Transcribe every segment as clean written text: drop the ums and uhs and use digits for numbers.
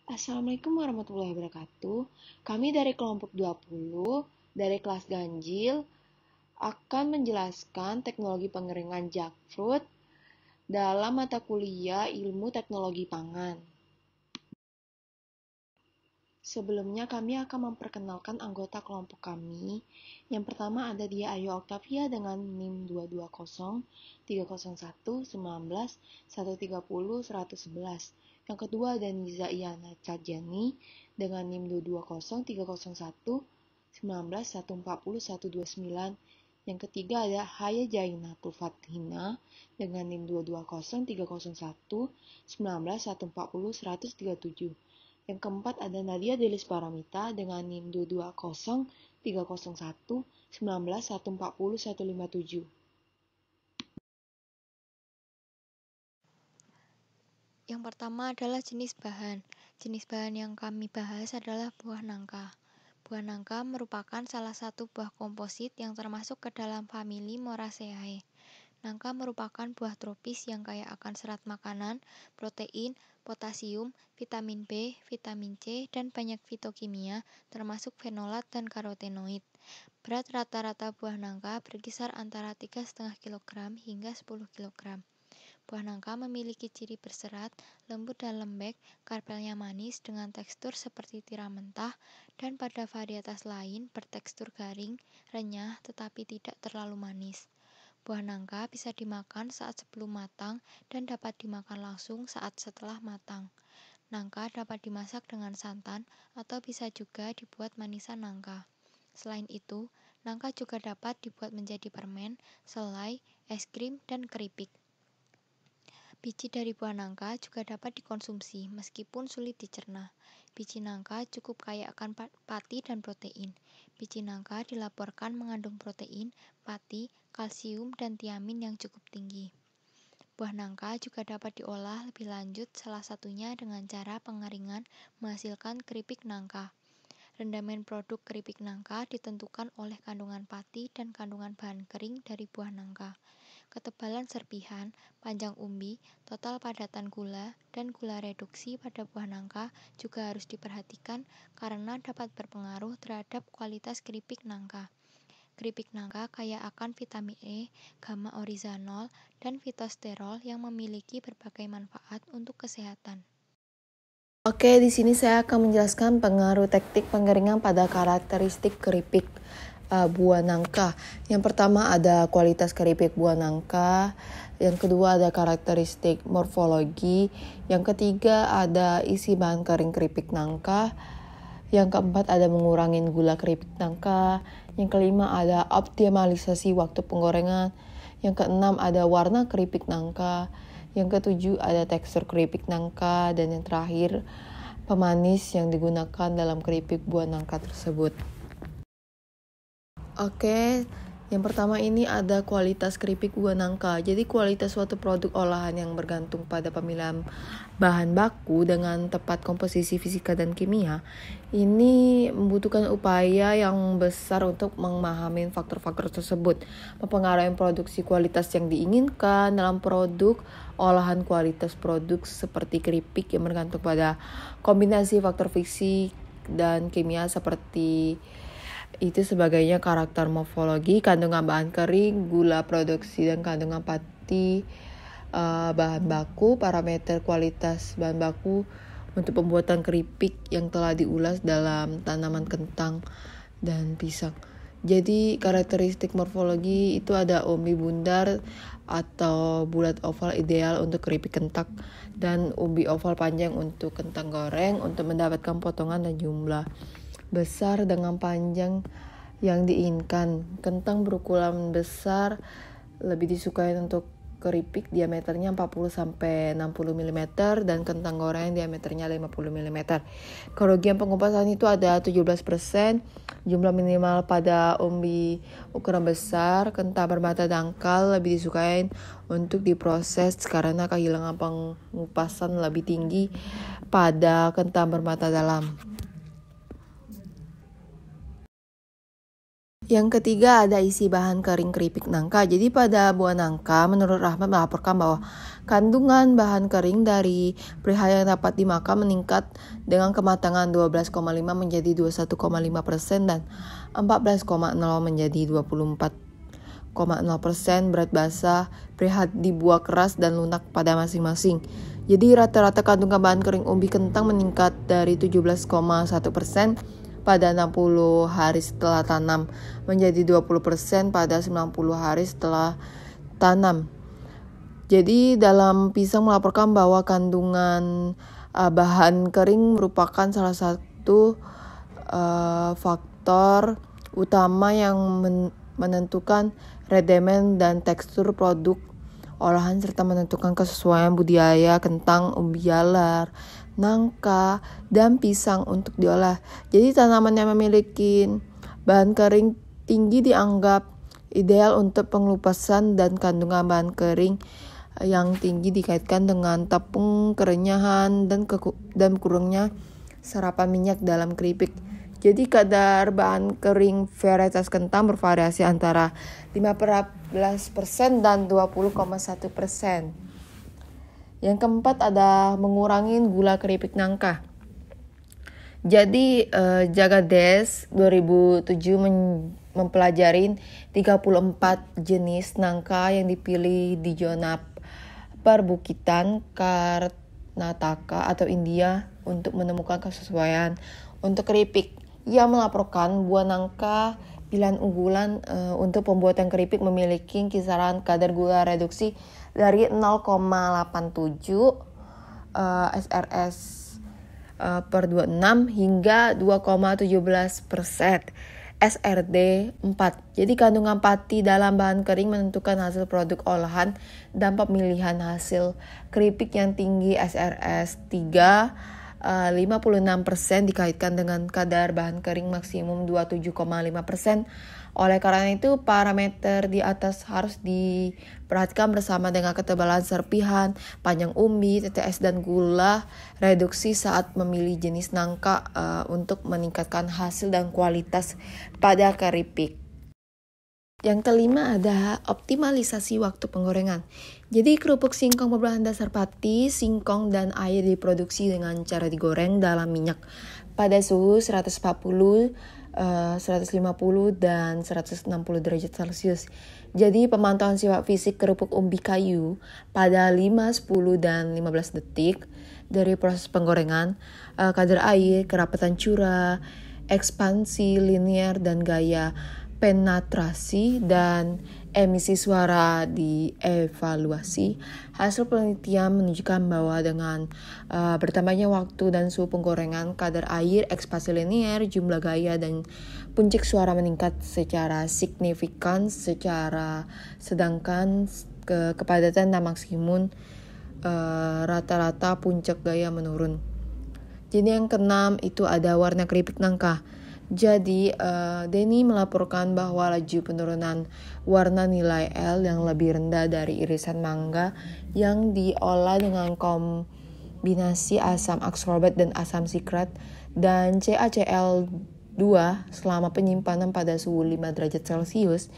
Assalamualaikum warahmatullahi wabarakatuh. Kami dari kelompok 20 dari kelas ganjil akan menjelaskan teknologi pengeringan jackfruit dalam mata kuliah ilmu teknologi pangan. Sebelumnya kami akan memperkenalkan anggota kelompok kami. Yang pertama ada dia Ayu Octavia dengan NIM 220 301 19 130 111. Yang kedua ada Niza Iyana Cajani dengan NIM 220 301 19 140 129. Yang ketiga ada Haya Jainatul Fathina dengan NIM 220 301 19 140 137. Yang keempat ada Nadia Delis Paramita dengan NIM 220 301 19 140 157. Yang pertama adalah jenis bahan. Jenis bahan yang kami bahas adalah buah nangka. Buah nangka merupakan salah satu buah komposit yang termasuk ke dalam famili Moraceae. Nangka merupakan buah tropis yang kaya akan serat makanan, protein, potasium, vitamin B, vitamin C, dan banyak fitokimia, termasuk fenolat dan karotenoid. Berat rata-rata buah nangka berkisar antara 3,5 kg hingga 10 kg. Buah nangka memiliki ciri berserat, lembut dan lembek, karpelnya manis dengan tekstur seperti tiram mentah, dan pada varietas lain bertekstur garing, renyah, tetapi tidak terlalu manis. Buah nangka bisa dimakan saat sebelum matang dan dapat dimakan langsung saat setelah matang. Nangka dapat dimasak dengan santan atau bisa juga dibuat manisan nangka. Selain itu, nangka juga dapat dibuat menjadi permen, selai, es krim, dan keripik. Biji dari buah nangka juga dapat dikonsumsi meskipun sulit dicerna. Biji nangka cukup kaya akan pati dan protein. Biji nangka dilaporkan mengandung protein, pati, kalsium, dan tiamin yang cukup tinggi. Buah nangka juga dapat diolah lebih lanjut, salah satunya dengan cara pengeringan menghasilkan keripik nangka. Rendaman produk keripik nangka ditentukan oleh kandungan pati dan kandungan bahan kering dari buah nangka. Ketebalan serpihan, panjang umbi, total padatan gula, dan gula reduksi pada buah nangka juga harus diperhatikan karena dapat berpengaruh terhadap kualitas keripik nangka. Keripik nangka kaya akan vitamin E, gamma orizanol, dan fitosterol yang memiliki berbagai manfaat untuk kesehatan. Oke, di sini saya akan menjelaskan pengaruh teknik pengeringan pada karakteristik keripik buah nangka. Yang pertama ada kualitas keripik buah nangka. Yang kedua ada karakteristik morfologi. Yang ketiga ada isi bahan kering keripik nangka. Yang keempat ada mengurangi gula keripik nangka. Yang kelima ada optimalisasi waktu penggorengan. Yang keenam ada warna keripik nangka. Yang ketujuh ada tekstur keripik nangka. Dan yang terakhir pemanis yang digunakan dalam keripik buah nangka tersebut. Oke, yang pertama ini ada kualitas keripik buah nangka. Jadi kualitas suatu produk olahan yang bergantung pada pemilihan bahan baku dengan tepat komposisi fisika dan kimia. Ini membutuhkan upaya yang besar untuk memahami faktor-faktor tersebut, mempengaruhi produksi kualitas yang diinginkan dalam produk olahan. Kualitas produk seperti keripik yang bergantung pada kombinasi faktor fisik dan kimia seperti itu sebagainya karakter morfologi, kandungan bahan kering, gula produksi dan kandungan pati, bahan baku, parameter kualitas bahan baku untuk pembuatan keripik yang telah diulas dalam tanaman kentang dan pisang. Jadi karakteristik morfologi itu ada umbi bundar atau bulat oval ideal untuk keripik kentak dan umbi oval panjang untuk kentang goreng untuk mendapatkan potongan dan jumlah besar dengan panjang yang diinginkan. Kentang berukuran besar lebih disukai untuk keripik diameternya 40-60 mm dan kentang goreng diameternya 50 mm. Kerugian pengupasan itu ada 17%. Jumlah minimal pada umbi ukuran besar, kentang bermata dangkal lebih disukai untuk diproses karena kehilangan pengupasan lebih tinggi pada kentang bermata dalam. Yang ketiga ada isi bahan kering keripik nangka. Jadi pada buah nangka, menurut Rahmat melaporkan bahwa kandungan bahan kering dari perihal yang dapat dimakan meningkat dengan kematangan 12,5 menjadi 21,5% dan 14,0 menjadi 24,0% berat basah perihal di buah keras dan lunak pada masing-masing. Jadi rata-rata kandungan bahan kering umbi kentang meningkat dari 17,1% pada 60 hari setelah tanam menjadi 20% pada 90 hari setelah tanam. Jadi dalam pisang melaporkan bahwa kandungan bahan kering merupakan salah satu faktor utama yang menentukan redemen dan tekstur produk olahan serta menentukan kesesuaian budidaya kentang, umbi jalar, nangka, dan pisang untuk diolah. Jadi tanaman yang memiliki bahan kering tinggi dianggap ideal untuk pengelupasan dan kandungan bahan kering yang tinggi dikaitkan dengan tepung kerenyahan dan kurangnya serapan minyak dalam keripik. Jadi kadar bahan kering varietas kentang bervariasi antara 15% dan 20,1%. Yang keempat ada mengurangi gula keripik nangka. Jadi Jagades 2007 mempelajari 34 jenis nangka yang dipilih di zona perbukitan Karnataka atau India untuk menemukan kesesuaian untuk keripik. Ia melaporkan buah nangka pilihan unggulan untuk pembuatan keripik memiliki kisaran kadar gula reduksi dari 0,87 SRS per 26 hingga 2,17% SRD 4. Jadi kandungan pati dalam bahan kering menentukan hasil produk olahan dan pemilihan hasil keripik yang tinggi SRS 3 56% dikaitkan dengan kadar bahan kering maksimum 27,5%. Oleh karena itu, parameter di atas harus diperhatikan bersama dengan ketebalan serpihan, panjang umbi, TTS dan gula reduksi saat memilih jenis nangka untuk meningkatkan hasil dan kualitas pada keripik. Yang kelima ada optimalisasi waktu penggorengan. Jadi kerupuk singkong berbahan dasar pati, singkong, dan air diproduksi dengan cara digoreng dalam minyak pada suhu 140, 150, dan 160 derajat Celcius. Jadi pemantauan sifat fisik kerupuk umbi kayu pada 5, 10, dan 15 detik dari proses penggorengan, kadar air, kerapatan curah, ekspansi linear, dan gaya penetrasi dan emisi suara dievaluasi. Hasil penelitian menunjukkan bahwa dengan bertambahnya waktu dan suhu penggorengan, kadar air, ekspansi linear, jumlah gaya, dan puncak suara meningkat secara signifikan, sedangkan kepadatan dan maksimum rata-rata puncak gaya menurun. Jadi yang keenam itu ada warna keripik nangka. Jadi Denny melaporkan bahwa laju penurunan warna nilai L yang lebih rendah dari irisan mangga yang diolah dengan kombinasi asam ascorbat dan asam sikrat dan CaCl2 selama penyimpanan pada suhu 5 derajat Celcius.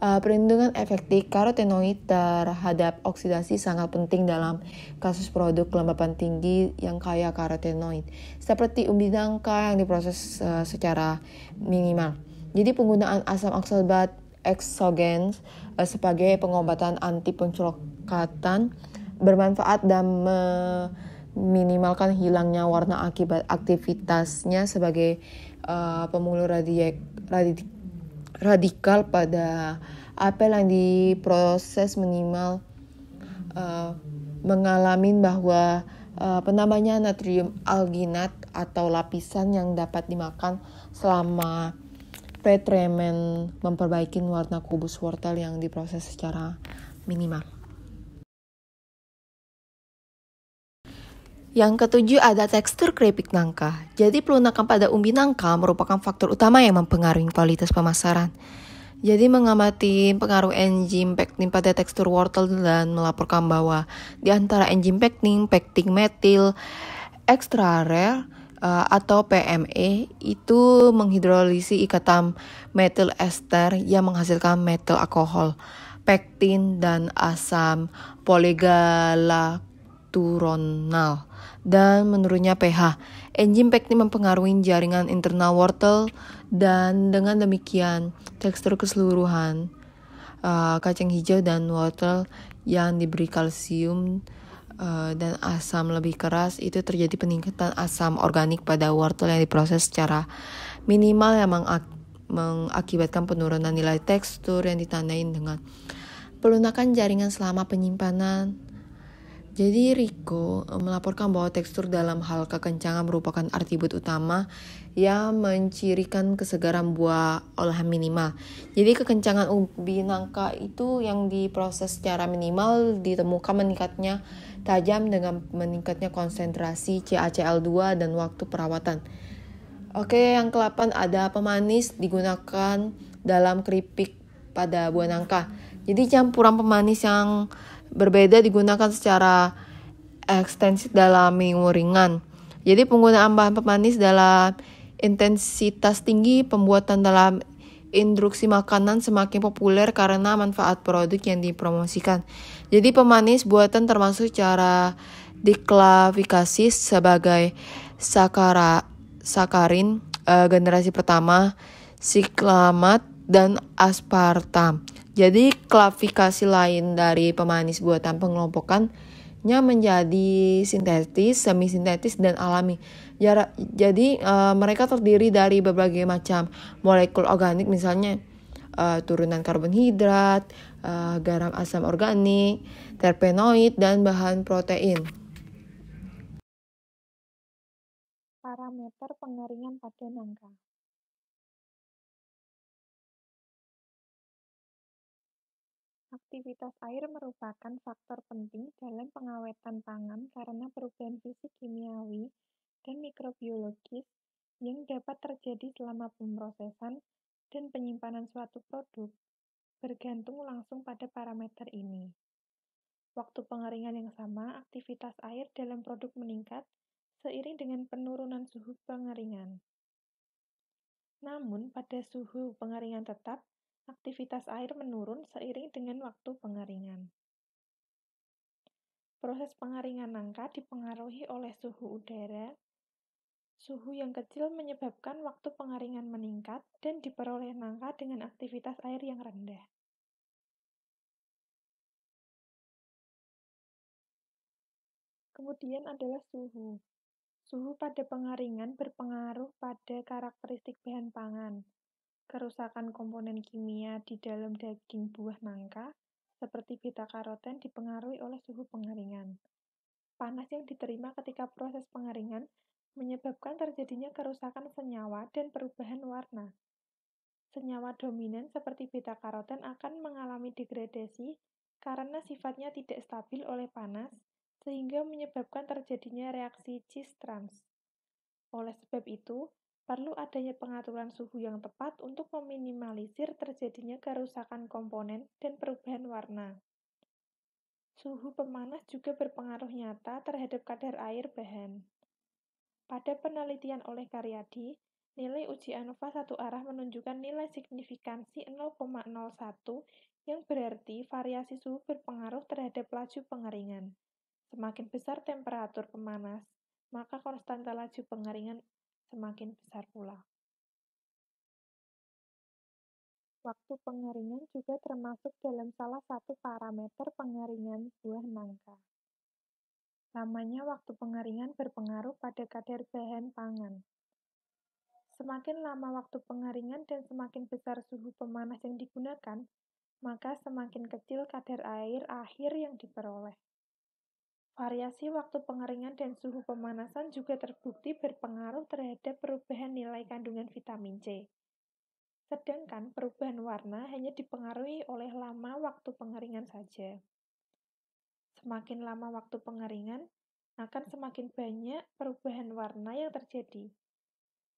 Perlindungan efektif karotenoid terhadap oksidasi sangat penting dalam kasus produk kelembapan tinggi yang kaya karotenoid, seperti umbi nangka yang diproses secara minimal. Jadi penggunaan asam oksalat eksogen sebagai pengobatan anti pencolokatan bermanfaat dan meminimalkan hilangnya warna akibat aktivitasnya sebagai pemulung radikal pada apel yang diproses minimal mengalami bahwa penambahnya natrium alginat atau lapisan yang dapat dimakan selama pretreatment memperbaiki warna kubus wortel yang diproses secara minimal. Yang ketujuh ada tekstur keripik nangka. Jadi pelunakan pada umbi nangka merupakan faktor utama yang mempengaruhi kualitas pemasaran. Jadi mengamati pengaruh enzim pektin pada tekstur wortel dan melaporkan bahwa di antara enzim pektin metil extra rare atau PME itu menghidrolisi ikatan metil ester yang menghasilkan metil alkohol, pektin dan asam poligalakturonal dan menurunnya pH. Enzim pektin mempengaruhi jaringan internal wortel dan dengan demikian tekstur keseluruhan kacang hijau dan wortel yang diberi kalsium dan asam lebih keras, itu terjadi peningkatan asam organik pada wortel yang diproses secara minimal yang mengakibatkan penurunan nilai tekstur yang ditandai dengan pelunakan jaringan selama penyimpanan. Jadi Rico melaporkan bahwa tekstur dalam hal kekencangan merupakan atribut utama yang mencirikan kesegaran buah olahan minimal. Jadi kekencangan ubi nangka itu yang diproses secara minimal ditemukan meningkatnya tajam dengan meningkatnya konsentrasi CaCl2 dan waktu perawatan. Oke, yang ke-8 ada pemanis digunakan dalam keripik pada buah nangka. Jadi campuran pemanis yang berbeda digunakan secara ekstensif dalam menu ringan. Jadi penggunaan bahan pemanis dalam intensitas tinggi, pembuatan dalam industri makanan semakin populer karena manfaat produk yang dipromosikan. Jadi pemanis buatan termasuk cara diklasifikasi sebagai sakarin generasi pertama, siklamat, dan aspartam. Jadi klasifikasi lain dari pemanis buatan pengelompokannya menjadi sintetis, semi-sintetis, dan alami. Jadi mereka terdiri dari berbagai macam molekul organik, misalnya turunan karbohidrat, garam asam organik, terpenoid, dan bahan protein. Parameter pengeringan pada nangka. Aktivitas air merupakan faktor penting dalam pengawetan pangan karena perubahan fisik kimiawi dan mikrobiologis yang dapat terjadi selama pemrosesan dan penyimpanan suatu produk bergantung langsung pada parameter ini. Waktu pengeringan yang sama, aktivitas air dalam produk meningkat seiring dengan penurunan suhu pengeringan. Namun, pada suhu pengeringan tetap, aktivitas air menurun seiring dengan waktu pengeringan. Proses pengeringan nangka dipengaruhi oleh suhu udara. Suhu yang kecil menyebabkan waktu pengeringan meningkat dan diperoleh nangka dengan aktivitas air yang rendah. Kemudian adalah suhu. Suhu pada pengeringan berpengaruh pada karakteristik bahan pangan. Kerusakan komponen kimia di dalam daging buah nangka, seperti beta-karoten, dipengaruhi oleh suhu pengeringan. Panas yang diterima ketika proses pengeringan menyebabkan terjadinya kerusakan senyawa dan perubahan warna. Senyawa dominan seperti beta-karoten akan mengalami degradasi karena sifatnya tidak stabil oleh panas, sehingga menyebabkan terjadinya reaksi cis-trans. Oleh sebab itu, perlu adanya pengaturan suhu yang tepat untuk meminimalisir terjadinya kerusakan komponen dan perubahan warna. Suhu pemanas juga berpengaruh nyata terhadap kadar air bahan. Pada penelitian oleh Karyadi, nilai uji ANOVA satu arah menunjukkan nilai signifikansi 0,01 yang berarti variasi suhu berpengaruh terhadap laju pengeringan. Semakin besar temperatur pemanas, maka konstanta laju pengeringan semakin besar pula. Waktu pengeringan juga termasuk dalam salah satu parameter pengeringan buah nangka. Lamanya waktu pengeringan berpengaruh pada kadar bahan pangan. Semakin lama waktu pengeringan dan semakin besar suhu pemanas yang digunakan, maka semakin kecil kadar air akhir yang diperoleh. Variasi waktu pengeringan dan suhu pemanasan juga terbukti berpengaruh terhadap perubahan nilai kandungan vitamin C. Sedangkan perubahan warna hanya dipengaruhi oleh lama waktu pengeringan saja. Semakin lama waktu pengeringan, akan semakin banyak perubahan warna yang terjadi.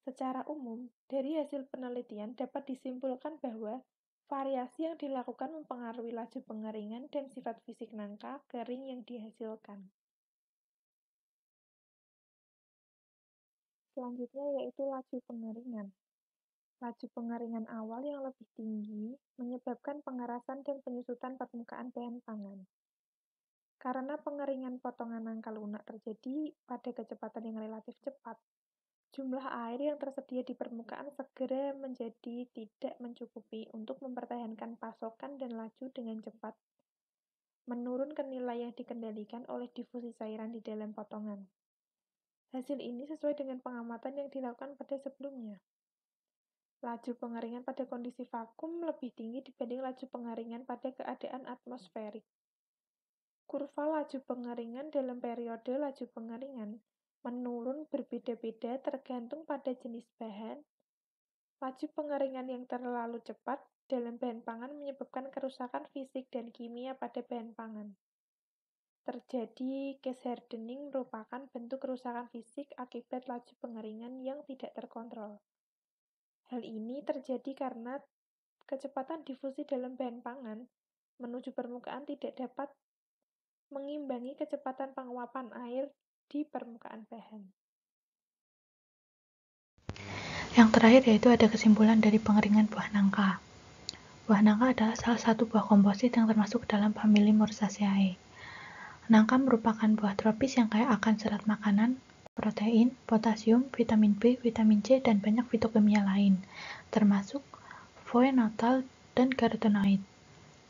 Secara umum, dari hasil penelitian dapat disimpulkan bahwa variasi yang dilakukan mempengaruhi laju pengeringan dan sifat fisik nangka kering yang dihasilkan. Selanjutnya yaitu laju pengeringan. Laju pengeringan awal yang lebih tinggi menyebabkan pengerasan dan penyusutan permukaan bahan pangan. Karena pengeringan potongan nangka lunak terjadi pada kecepatan yang relatif cepat, jumlah air yang tersedia di permukaan segera menjadi tidak mencukupi untuk mempertahankan pasokan dan laju dengan cepat menurun ke nilai yang dikendalikan oleh difusi cairan di dalam potongan. Hasil ini sesuai dengan pengamatan yang dilakukan pada sebelumnya. Laju pengeringan pada kondisi vakum lebih tinggi dibanding laju pengeringan pada keadaan atmosferik. Kurva laju pengeringan dalam periode laju pengeringan menurun berbeda-beda tergantung pada jenis bahan. Laju pengeringan yang terlalu cepat dalam bahan pangan menyebabkan kerusakan fisik dan kimia pada bahan pangan. Terjadi case hardening merupakan bentuk kerusakan fisik akibat laju pengeringan yang tidak terkontrol. Hal ini terjadi karena kecepatan difusi dalam bahan pangan menuju permukaan tidak dapat mengimbangi kecepatan penguapan air di permukaan bahan. Yang terakhir yaitu ada kesimpulan dari pengeringan buah nangka. Buah nangka adalah salah satu buah komposit yang termasuk dalam famili Moraceae. Nangka merupakan buah tropis yang kaya akan serat makanan, protein, potasium, vitamin B, vitamin C, dan banyak fitokimia lain, termasuk voenatal dan karotenoid.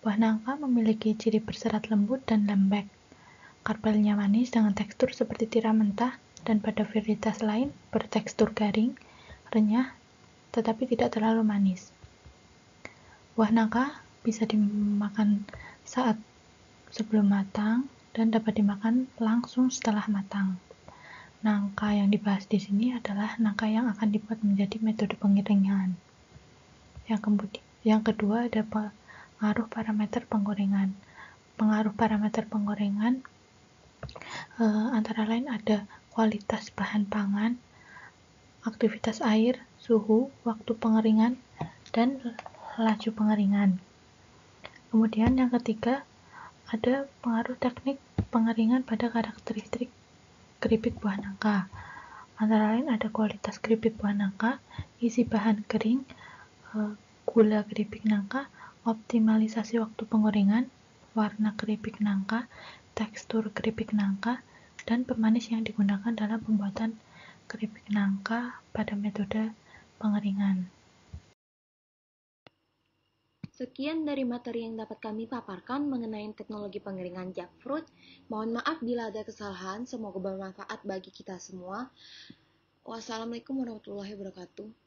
Buah nangka memiliki ciri berserat lembut dan lembek. Karpelnya manis dengan tekstur seperti tiram mentah dan pada varietas lain bertekstur garing, renyah, tetapi tidak terlalu manis. Buah nangka bisa dimakan saat sebelum matang dan dapat dimakan langsung setelah matang. Nangka yang dibahas di sini adalah nangka yang akan dibuat menjadi metode pengeringan. Yang kedua ada pengaruh parameter penggorengan. Pengaruh parameter penggorengan antara lain ada kualitas bahan pangan, aktivitas air, suhu, waktu pengeringan, dan laju pengeringan. Kemudian yang ketiga ada pengaruh teknik pengeringan pada karakteristik keripik buah nangka. Antara lain ada kualitas keripik buah nangka, isi bahan kering, gula keripik nangka, optimalisasi waktu penggorengan, warna keripik nangka, tekstur keripik nangka, dan pemanis yang digunakan dalam pembuatan keripik nangka pada metode pengeringan. Sekian dari materi yang dapat kami paparkan mengenai teknologi pengeringan jackfruit. Mohon maaf bila ada kesalahan, semoga bermanfaat bagi kita semua. Wassalamualaikum warahmatullahi wabarakatuh.